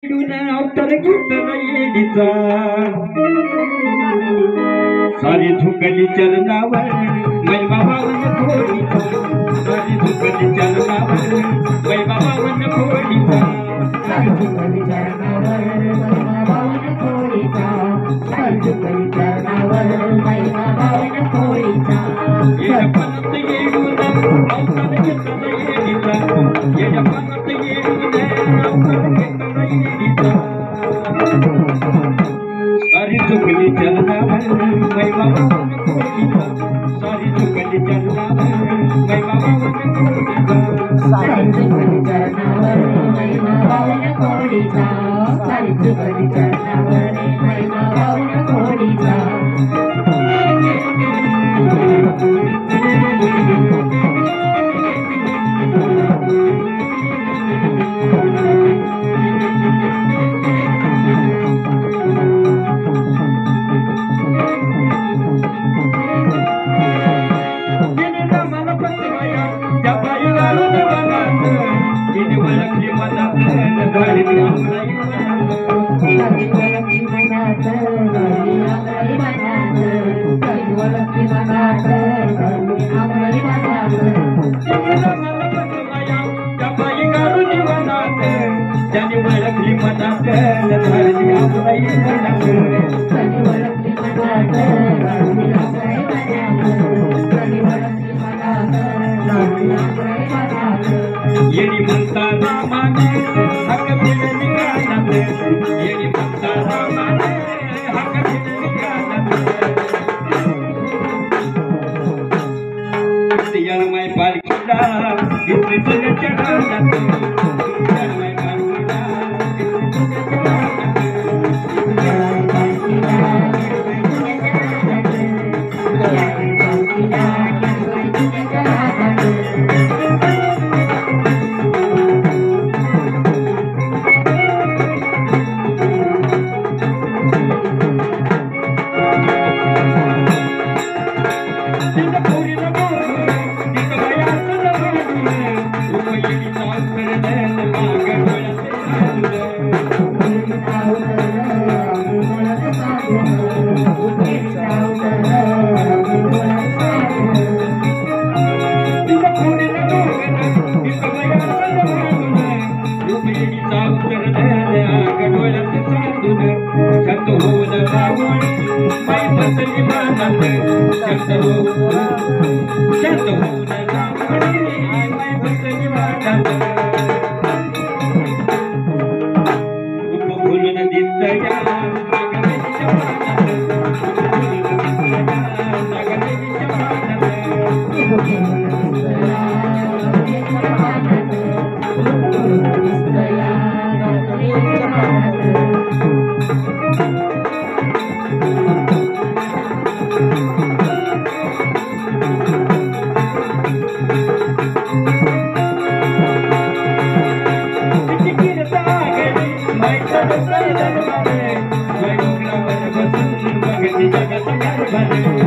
अवतार घेतला येडीचा सारी झुकली चरणावर मैबाबावन थोडीचा सारी झुकली चरणावर मैबाबावन थोडीचा सारी झुकली चरणावर मैबाबावन थोडीचा सारी झुकली चरणावर मैबाबावन थोडीचा येडपणात येडून अवतार घेतला येडीचा येडपणात येडून अवतार घेतला येडीचा सारी झुकली चरणावर मैबाबावन थोडीचा सारी झुकली चरणावर मैबाबावन थोडीचा सारी झुकली चरणावर मैबाबावन थोडीचा सारी झुकली चरणावर मैबाबावन थोडीचा येडी म्हणता रामाने हक दिले गाण्यात येडी म्हणता रामाने हक दिले गाण्यात यळमाई पालखीला इथे तुझ्या चढवण्यात यळमाई पालखीला जगत